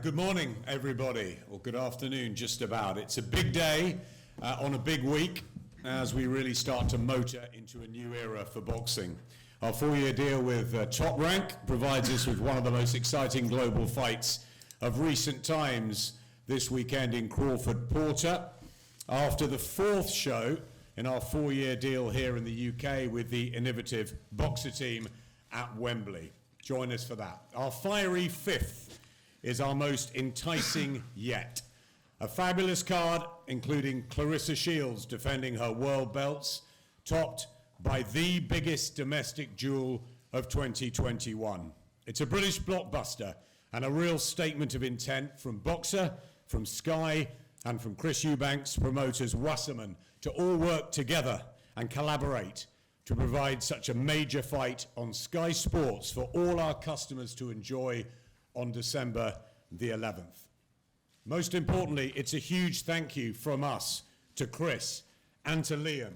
Good morning, everybody, or good afternoon, just about. It's a big day on a big week as we really start to motor into a new era for boxing. Our 4-year deal with Top Rank provides us with one of the most exciting global fights of recent times this weekend in Crawford Porter. After the 4th show in our 4-year deal here in the UK with the innovative boxer team at Wembley. Join us for that. Our fiery 5th is our most enticing yet. A fabulous card, including Clarissa Shields defending her world belts, topped by the biggest domestic duel of 2021. It's a British blockbuster and a real statement of intent from Boxer, from Sky, and from Chris Eubank's promoters Wasserman to all work together and collaborate to provide such a major fight on Sky Sports for all our customers to enjoy on December the 11th. Most importantly, it's a huge thank you from us to Chris and to Liam,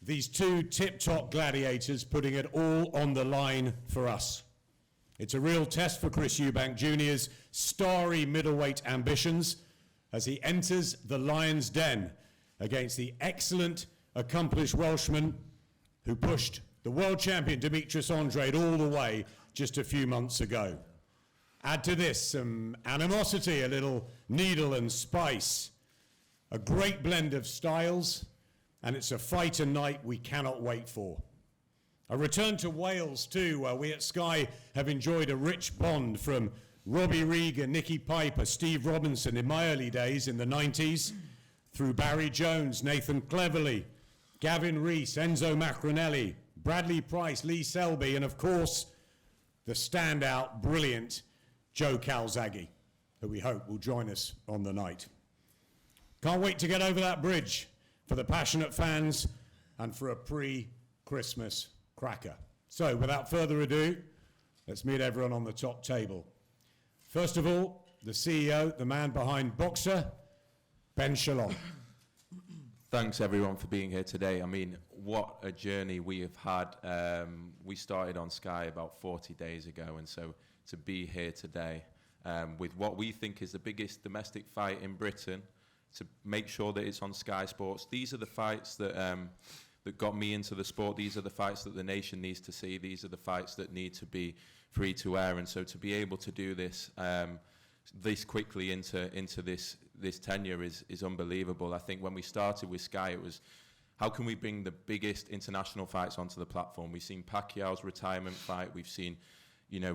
these two tip-top gladiators putting it all on the line for us. It's a real test for Chris Eubank Jr.'s starry middleweight ambitions as he enters the Lion's Den against the excellent, accomplished Welshman who pushed the world champion Demetrius Andrade all the way just a few months ago. Add to this some animosity, a little needle and spice, a great blend of styles, and it's a fight and night we cannot wait for. A return to Wales too, where we at Sky have enjoyed a rich bond from Robbie Regan, Nicky Piper, Steve Robinson in my early days in the 90s, through Barry Jones, Nathan Cleverly, Gavin Rees, Enzo Macronelli, Bradley Price, Lee Selby, and of course, the standout, brilliant Joe Calzaghe, who we hope will join us on the night. Can't wait to get over that bridge for the passionate fans and for a pre-Christmas cracker. So, without further ado, let's meet everyone on the top table. First of all, the CEO, the man behind Boxer, Ben Shalom. Thanks everyone for being here today. I mean, what a journey we have had. We started on Sky about 40 days ago, and so to be here today with what we think is the biggest domestic fight in Britain, to make sure that it's on Sky Sports. These are the fights that that got me into the sport. These are the fights that the nation needs to see. These are the fights that need to be free to air. And so to be able to do this this quickly into this tenure is unbelievable. I think when we started with Sky, it was, how can we bring the biggest international fights onto the platform? We've seen Pacquiao's retirement fight. We've seen a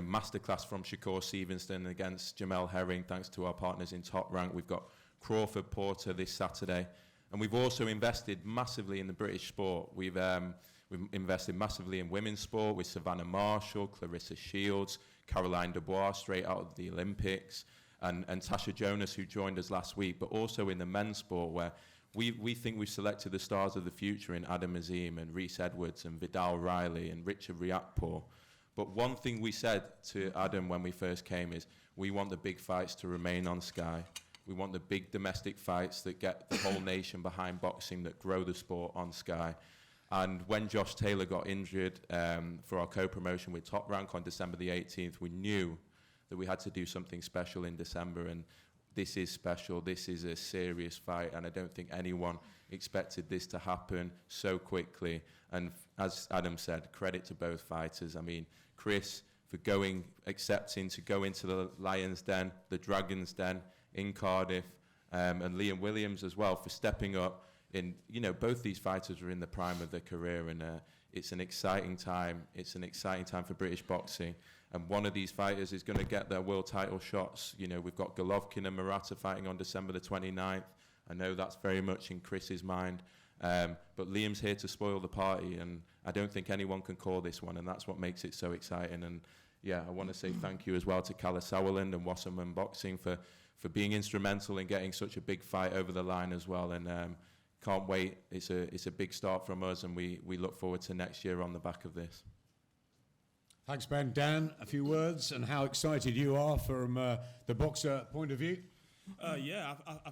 masterclass from Shakur Stevenson against Jamel Herring, thanks to our partners in Top Rank. We've got Crawford Porter this Saturday. And we've also invested massively in the British sport. We've invested massively in women's sport with Savannah Marshall, Clarissa Shields, Caroline Dubois straight out of the Olympics, and Tasha Jonas, who joined us last week, but also in the men's sport, where we think we've selected the stars of the future in Adam Azim and Reese Edwards and Vidal Riley and Richard Riakporhe. But one thing we said to Adam when we first came is, we want the big fights to remain on Sky. We want the big domestic fights that get the whole nation behind boxing, that grow the sport on Sky. And when Josh Taylor got injured for our co-promotion with Top Rank on December the 18th, we knew that we had to do something special in December. And this is special. This is a serious fight. And I don't think anyone expected this to happen so quickly. And as Adam said, credit to both fighters. I mean, Chris for accepting to go into the Lion's Den, the Dragon's Den in Cardiff, and Liam Williams as well for stepping up. Both these fighters are in the prime of their career, and it's an exciting time. It's an exciting time for British boxing, and one of these fighters is going to get their world title shots. We've got Golovkin and Murata fighting on December the 29th. I know that's very much in Chris's mind, but Liam's here to spoil the party, and I don't think anyone can call this one, and that's what makes it so exciting. And yeah, I want to say thank you as well to Calla Sauerland and Wasserman Boxing for being instrumental in getting such a big fight over the line as well. And can't wait. It's a big start from us, and we look forward to next year on the back of this. Thanks, Ben. Dan, a few words and how excited you are from the Boxer point of view? I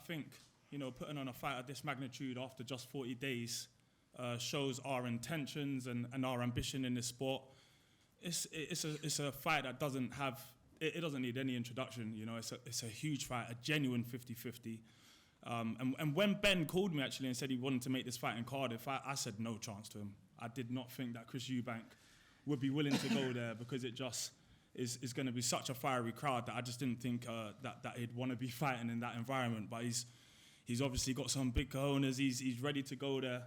think, putting on a fight of this magnitude after just 40 days shows our intentions and our ambition in this sport. It's a fight that doesn't have it doesn't need any introduction. You know, it's a huge fight, a genuine 50-50. And when Ben called me actually and said he wanted to make this fight in Cardiff, I said no chance to him. I did not think that Chris Eubank would be willing to go there because it just is going to be such a fiery crowd that I just didn't think that he'd want to be fighting in that environment. But he's obviously got some big cojones. He's ready to go there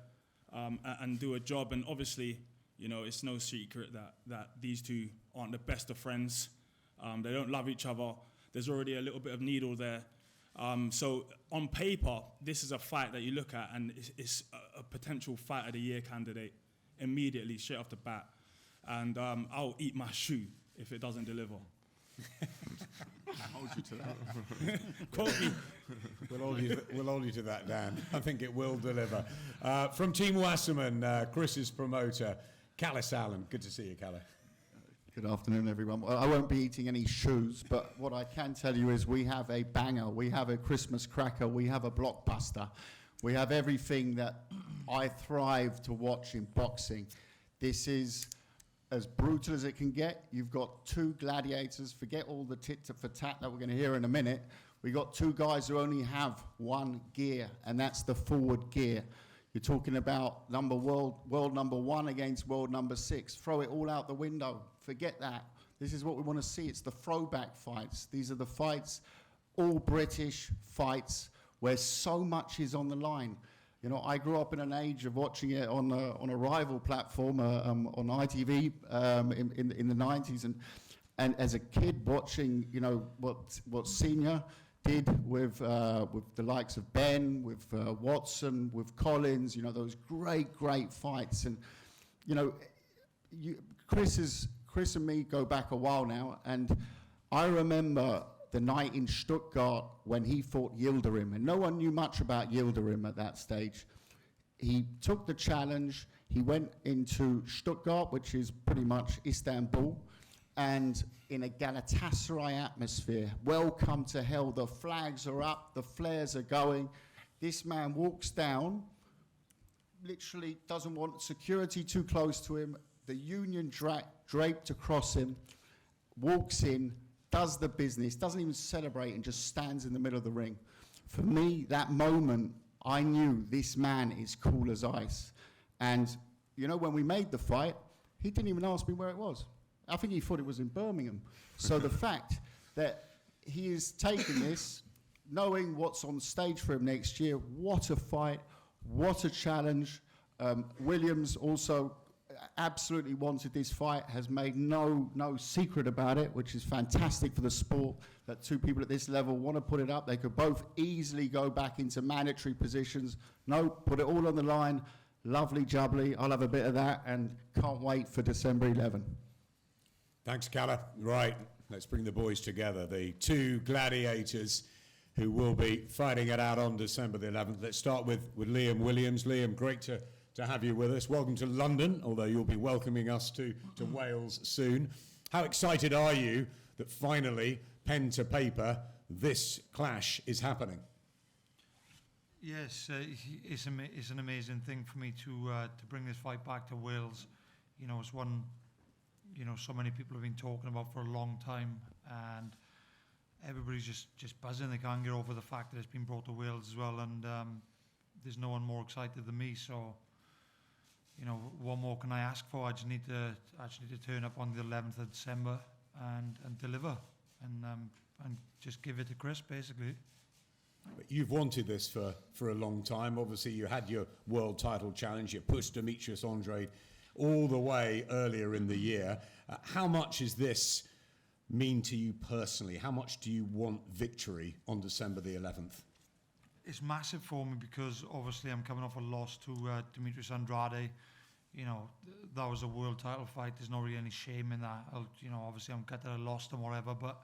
and do a job. And obviously, you know, it's no secret that these two aren't the best of friends. They don't love each other. There's already a little bit of needle there. So on paper, this is a fight that you look at and it's a potential fight of the year candidate immediately, straight off the bat. And I'll eat my shoe if it doesn't deliver. I hold you to that. Quote me. We'll hold you to that, Dan. I think it will deliver. From Team Wasserman, Chris's promoter, Callis Allen. Good to see you, Callis. Good afternoon, everyone. Well, I won't be eating any shoes, but what I can tell you is we have a banger, we have a Christmas cracker, we have a blockbuster. We have everything that I thrive to watch in boxing. This is as brutal as it can get. You've got two gladiators. Forget all the tit-for-tat that we're going to hear in a minute. We got two guys who only have one gear, and that's the forward gear. You're talking about world number 1 against world number 6. Throw it all out the window. Forget that. This is what we want to see. It's the throwback fights. These are the fights, all British fights, where so much is on the line. You know, I grew up in an age of watching it on a rival platform, on ITV in the 90s, and as a kid watching, you know, what Senior did with the likes of Ben, with Watson, with Collins, you know, those great fights. And, you know, Chris and me go back a while now, and I remember the night in Stuttgart when he fought Yildirim, and no one knew much about Yildirim at that stage. He took the challenge, he went into Stuttgart, which is pretty much Istanbul, and in a Galatasaray atmosphere, welcome to hell, the flags are up, the flares are going. This man walks down, literally doesn't want security too close to him, the union draped across him, walks in, does the business, doesn't even celebrate, and just stands in the middle of the ring. For me, that moment, I knew this man is cool as ice. And, you know, when we made the fight, he didn't even ask me where it was. I think he thought it was in Birmingham. So the fact that he is taking this, knowing what's on stage for him next year, what a fight, what a challenge. Williams also absolutely wanted this fight, has made no secret about it, which is fantastic for the sport, that two people at this level want to put it up. They could both easily go back into mandatory positions. No, put it all on the line. Lovely jubbly. I'll have a bit of that, and can't wait for December 11. Thanks, Calla. Right, let's bring the boys together. The two gladiators who will be fighting it out on December the 11th. Let's start with Liam Williams. Liam, great to have you with us. Welcome to London, although you'll be welcoming us to Wales soon. How excited are you that finally, pen to paper, this clash is happening? Yes, it's an amazing thing for me to bring this fight back to Wales. You know, it's one, you know, so many people have been talking about for a long time, and everybody's just buzzing. They can't get over the fact that it's been brought to Wales as well, and there's no one more excited than me. So, you know, what more can I ask for? I just need to turn up on the 11th of December and deliver, and just give it to Chris, basically. You've wanted this for a long time. Obviously, you had your world title challenge. You pushed Demetrius Andrade all the way earlier in the year. How much does this mean to you personally? How much do you want victory on December the 11th? It's massive for me because obviously I'm coming off a loss to Demetrius Andrade. You know, that was a world title fight. There's not really any shame in that. You know, obviously I'm gutted I lost and whatever, but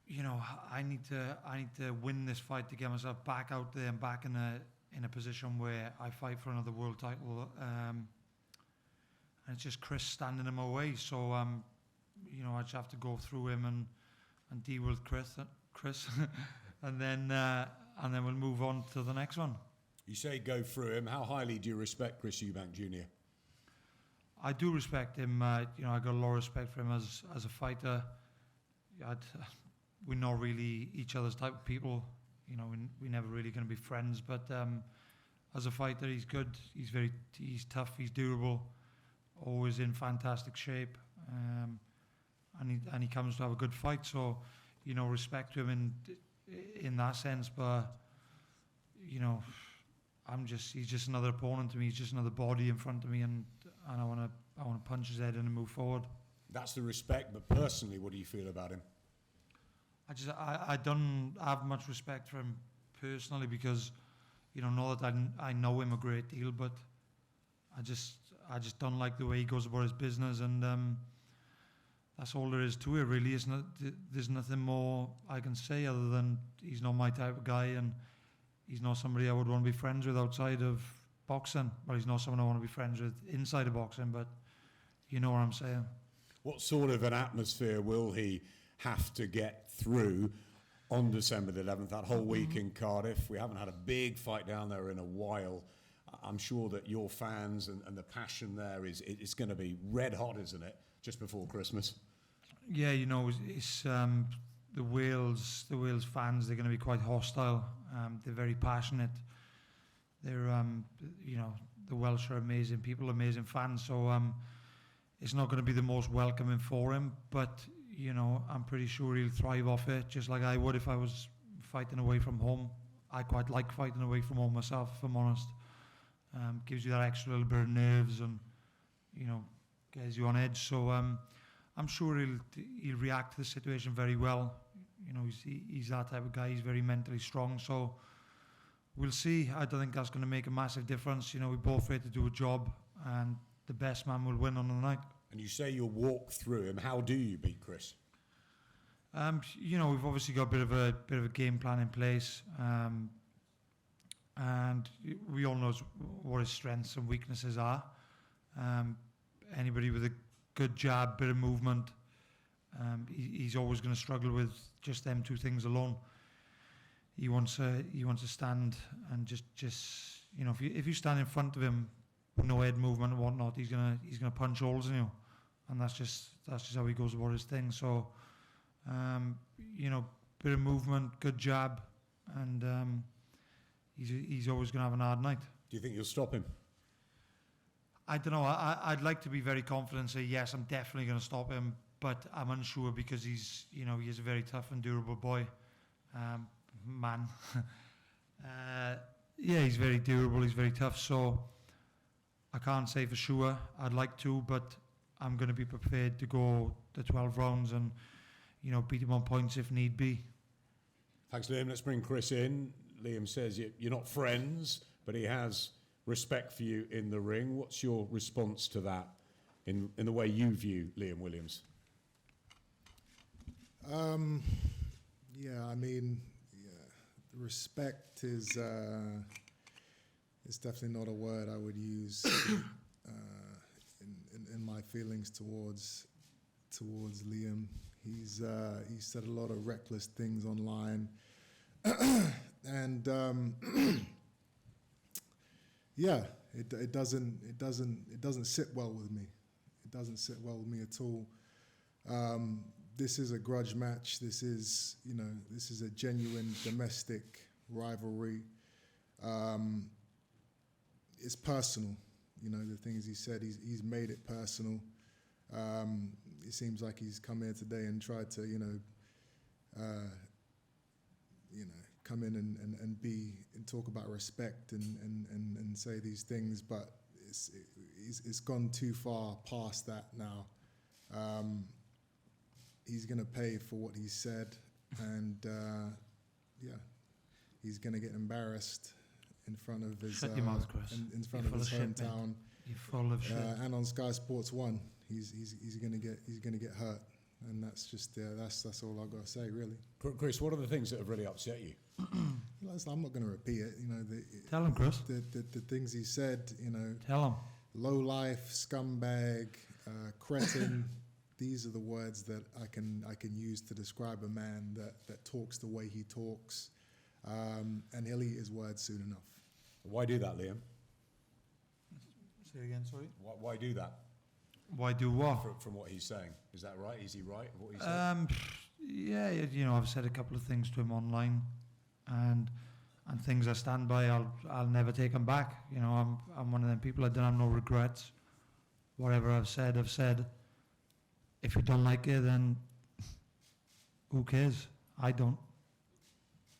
you know, I need to win this fight to get myself back out there and back in a position where I fight for another world title. And it's just Chris standing in my way. So you know, I just have to go through him and deal with Chris, and then we'll move on to the next one. You say go through him. How highly do you respect Chris Eubank Jr? I do respect him. You know, I got a lot of respect for him as a fighter. we're not really each other's type of people. You know, we're never really going to be friends. But as a fighter, he's good. He's tough. He's durable. Always in fantastic shape. And he comes to have a good fight. So, you know, respect to him in that sense. But you know, he's just another opponent to me. He's just another body in front of me, and I want to punch his head in and move forward. That's the respect, but personally, what do you feel about him? I don't have much respect for him personally because, you know, not that I know him a great deal, but I just don't like the way he goes about his business, and that's all there is to it, really. There's nothing more I can say other than he's not my type of guy, and he's not somebody I would want to be friends with outside of boxing. Well, he's not someone I want to be friends with inside of boxing, but you know what I'm saying. What sort of an atmosphere will he have to get through on December the 11th, that whole week in Cardiff? We haven't had a big fight down there in a while. I'm sure that your fans and the passion there it's going to be red hot, isn't it, just before Christmas? Yeah, you know, it's the Wales fans, they're going to be quite hostile. They're very passionate. They're, you know, the Welsh are amazing people, amazing fans. So it's not going to be the most welcoming for him, but, you know, I'm pretty sure he'll thrive off it, just like I would if I was fighting away from home. I quite like fighting away from home myself, if I'm honest. Gives you that extra little bit of nerves and, you know, gets you on edge. So I'm sure he'll react to the situation very well. You know, he's that type of guy. He's very mentally strong. So we'll see. I don't think that's going to make a massive difference. You know, we're both here to do a job, and the best man will win on the night. And you say you'll walk through him. How do you beat Chris? You know, we've obviously got a bit of a game plan in place, and we all know what his strengths and weaknesses are. Anybody with a good jab, bit of movement, he's always going to struggle with just them two things alone. He wants to stand and just you know, if you stand in front of him with no head movement and whatnot, he's gonna punch holes in you, and that's just how he goes about his thing. So you know, bit of movement, good jab, and he's always gonna have an hard night. Do you think you'll stop him? I don't know. I'd like to be very confident and say yes, I'm definitely going to stop him, but I'm unsure because he is a very tough and durable boy, man. Yeah, he's very durable. He's very tough. So I can't say for sure. I'd like to, but I'm going to be prepared to go the 12 rounds and, you know, beat him on points if need be. Thanks, Liam. Let's bring Chris in. Liam says you're not friends, but he has respect for you in the ring. What's your response to that in the way you view Liam Williams? Yeah, I mean, respect is definitely not a word I would use in my feelings towards Liam. He's said a lot of reckless things online, and yeah, it doesn't sit well with me. It doesn't sit well with me at all. This is a grudge match. This is a genuine domestic rivalry. It's personal. You know, the things he said, he's made it personal. It seems like he's come here today and tried to, come in and talk about respect and say these things, but it's gone too far past that now. He's going to pay for what he said, and he's going to get embarrassed in front of his Shut your mouth, Chris. in front of his hometown. You're full of shit. And on Sky Sports 1, he's going to get hurt, and that's just that's all I've got to say, really. Chris, what are the things that have really upset you? I'm not going to repeat it. Tell him, Chris. The things he said. Tell him. Low life, scumbag, cretin. These are the words that I can use to describe a man that talks the way he talks, and he'll eat his words soon enough. Why do that, Liam? Say it again, sorry. Why do that? Why do what? From what he's saying, is that right? Is he right? What he said? Yeah, you know, I've said a couple of things to him online, and things I stand by. I'll never take them back. You know, I'm one of them people. I don't have no regrets. Whatever I've said, I've said. If you don't like it, then who cares? I don't.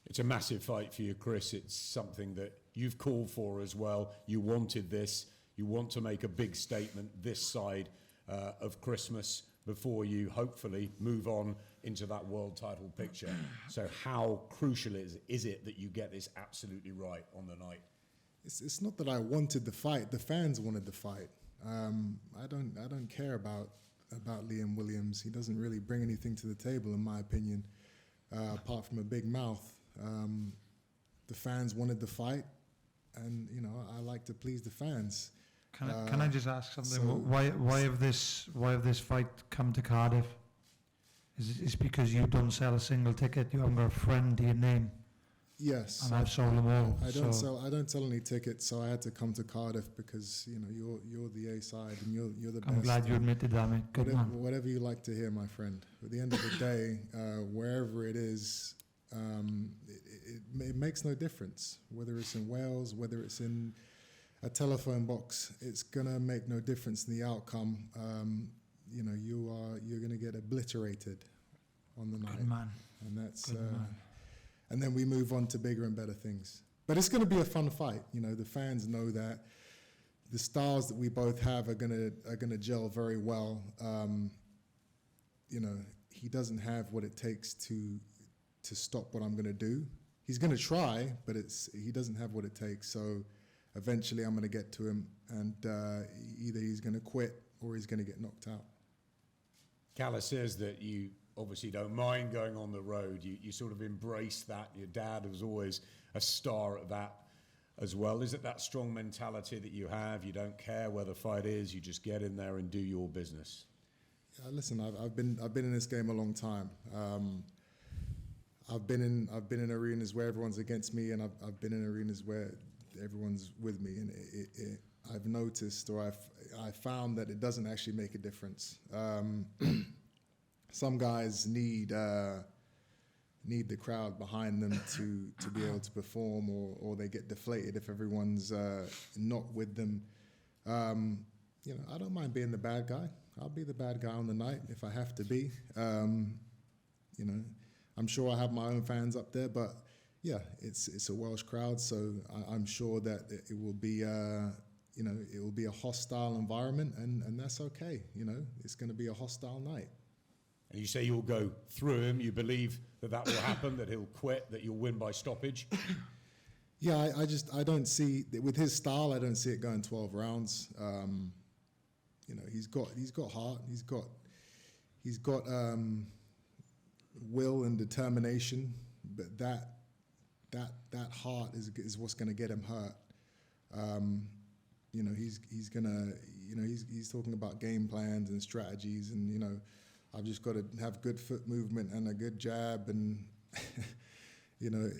It's a massive fight for you, Chris. It's something that you've called for as well. You wanted this. You want to make a big statement this side of Christmas before you hopefully move on into that world title picture. So how crucial is it that you get this absolutely right on the night? It's not that I wanted the fight. The fans wanted the fight. I don't care about Liam Williams. He doesn't really bring anything to the table, in my opinion, apart from a big mouth. The fans wanted the fight, and you know, I like to please the fans. Can I just ask something? so- Why have this fight come to Cardiff? Is it because you don't sell a single ticket? You haven't got a friend to your name, Yes, and I've sold them all. I don't sell any tickets, so I had to come to Cardiff because you know you're the A side and you're the best. I'm glad you admitted that, mate. Good whatever, man. whatever you like to hear, my friend. At the end of the day, wherever it is, it makes no difference. Whether it's in Wales, whether it's in a telephone box, it's gonna make no difference in the outcome. You know, you're gonna get obliterated on the night, Good man. and that's. Good man. And then we move on to bigger and better things. But it's going to be a fun fight. You know, the fans know that the styles that we both have are gonna gel very well. You know, he doesn't have what it takes to stop what I'm going to do. He's going to try, but he doesn't have what it takes. So eventually, I'm going to get to him, and either he's going to quit or he's going to get knocked out. Calla says that you obviously don't mind going on the road. You sort of embrace that. Your dad was always a star at that as well. Is it that strong mentality that you have? You don't care where the fight is. You just get in there and do your business. Yeah, listen, I've been in this game a long time. I've been in arenas where everyone's against me, and I've been in arenas where everyone's with me. And I've noticed, or I found that it doesn't actually make a difference. Some guys need the crowd behind them to be able to perform, or they get deflated if everyone's not with them. You know, I don't mind being the bad guy. I'll be the bad guy on the night if I have to be. You know, I'm sure I have my own fans up there, but yeah, it's a Welsh crowd, so I'm sure that it will be you know, it will be a hostile environment, and that's okay. You know, it's going to be a hostile night. And you say you'll go through him. You believe that will happen, that he'll quit, that you'll win by stoppage? Yeah, I don't see, with his style, I don't see it going 12 rounds. You know, he's got heart, he's got will and determination, but that heart is what's going to get him hurt. You know, he's gonna, you know, he's talking about game plans and strategies, and you know, I've just got to have good foot movement and a good jab, and you know,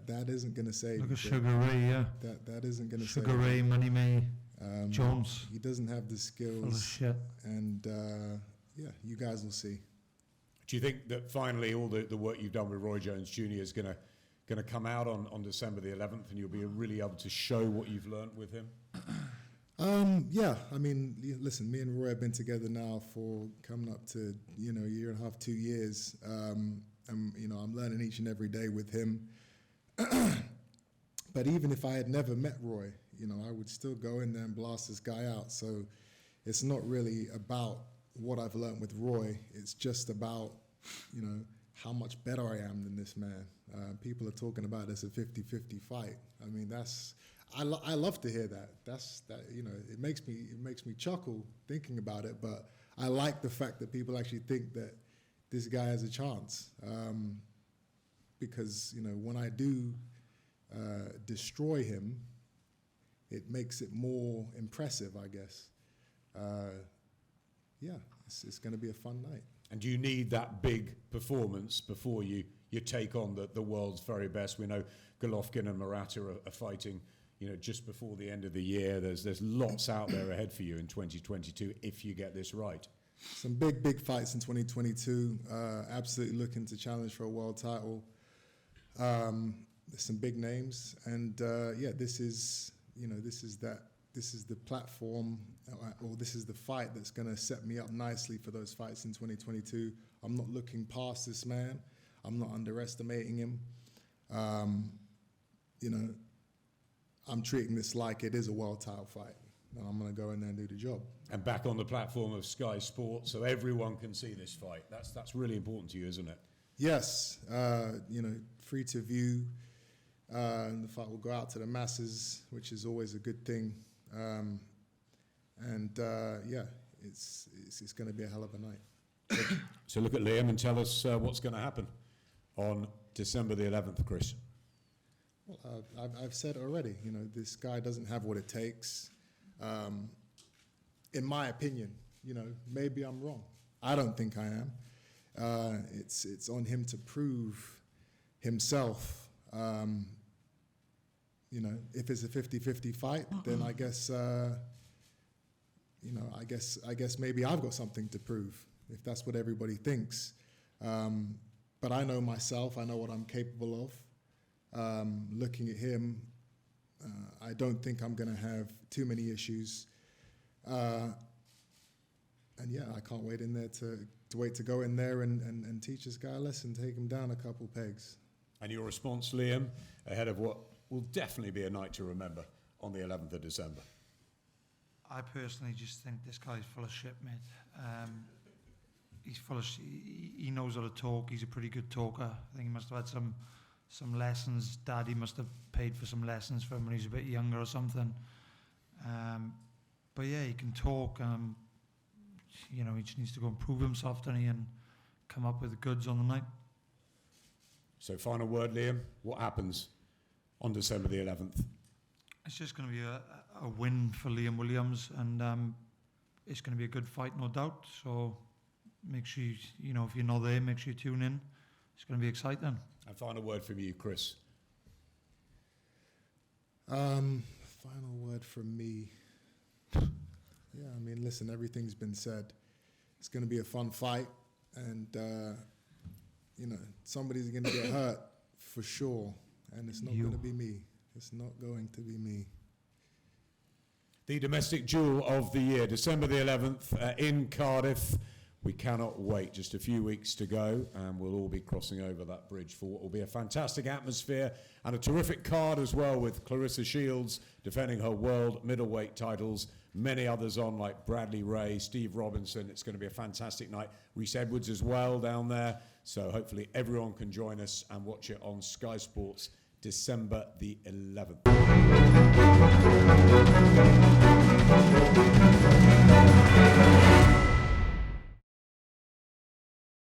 that isn't going to save. Look at Sugar Ray, yeah. That isn't going to save. Sugar Ray, Money May, Jones. He doesn't have the skills. Full of shit. And yeah, you guys will see. Do you think that finally all the work you've done with Roy Jones Jr. is going to come out on December the 11th, and you'll be really able to show what you've learnt with him? Yeah, I mean, listen, me and Roy have been together now for coming up to, you know, a year and a half, 2 years. And, you know, I'm learning each and every day with him. But even if I had never met Roy, you know, I would still go in there and blast this guy out. So it's not really about what I've learned with Roy. It's just about, you know, how much better I am than this man. People are talking about this a 50-50 fight. I mean, I love to hear that. You know, it makes me chuckle thinking about it. But I like the fact that people actually think that this guy has a chance, because you know, when I do destroy him, it makes it more impressive, I guess. Yeah, it's going to be a fun night. And do you need that big performance before you take on the world's very best? We know Golovkin and Murata are fighting, you know, just before the end of the year. There's lots out there ahead for you in 2022 if you get this right. some big fights in 2022. Absolutely looking to challenge for a world title. There's some big names, and this is the platform, or this is the fight that's going to set me up nicely for those fights in 2022. I'm not looking past this man. I'm not underestimating him. I'm treating this like it is a world title fight, and I'm going to go in there and do the job. And back on the platform of Sky Sports, so everyone can see this fight. That's really important to you, isn't it? Yes, free to view. And the fight will go out to the masses, which is always a good thing. It's going to be a hell of a night. So look at Liam and tell us what's going to happen on December the 11th, Chris. Well, I've said it already. This guy doesn't have what it takes. In my opinion, maybe I'm wrong. I don't think I am. It's on him to prove himself. If it's a 50-50 fight, then I guess I guess maybe I've got something to prove, if that's what everybody thinks. But I know myself. I know what I'm capable of. Looking at him, I don't think I'm going to have too many issues. I can't wait in there to go in there and teach this guy a lesson, take him down a couple pegs. And your response, Liam, ahead of what will definitely be a night to remember on the 11th of December? I personally just think this guy's full of shit, mate. He's full of he knows how to talk. He's a pretty good talker. I think he must have had some lessons. Daddy must have paid for some lessons for him when he was a bit younger or something. But yeah, he can talk. He just needs to go and prove himself, doesn't he, and come up with the goods on the night. So final word, Liam, what happens on December the 11th? It's just going to be a win for Liam Williams, and it's going to be a good fight, no doubt. So make sure, if you're not there, make sure you tune in. It's going to be exciting. And final word from you, Chris. Final word from me. Listen, everything's been said. It's going to be a fun fight, and somebody's going to get hurt for sure, and it's not going to be me. It's not going to be me. The domestic jewel of the year, December the 11th in Cardiff. We cannot wait. Just a few weeks to go, and we'll all be crossing over that bridge for what will be a fantastic atmosphere and a terrific card as well, with Clarissa Shields defending her world middleweight titles. Many others on, like Bradley Ray, Steve Robinson. It's going to be a fantastic night. Reece Edwards as well down there. So hopefully everyone can join us and watch it on Sky Sports December the 11th.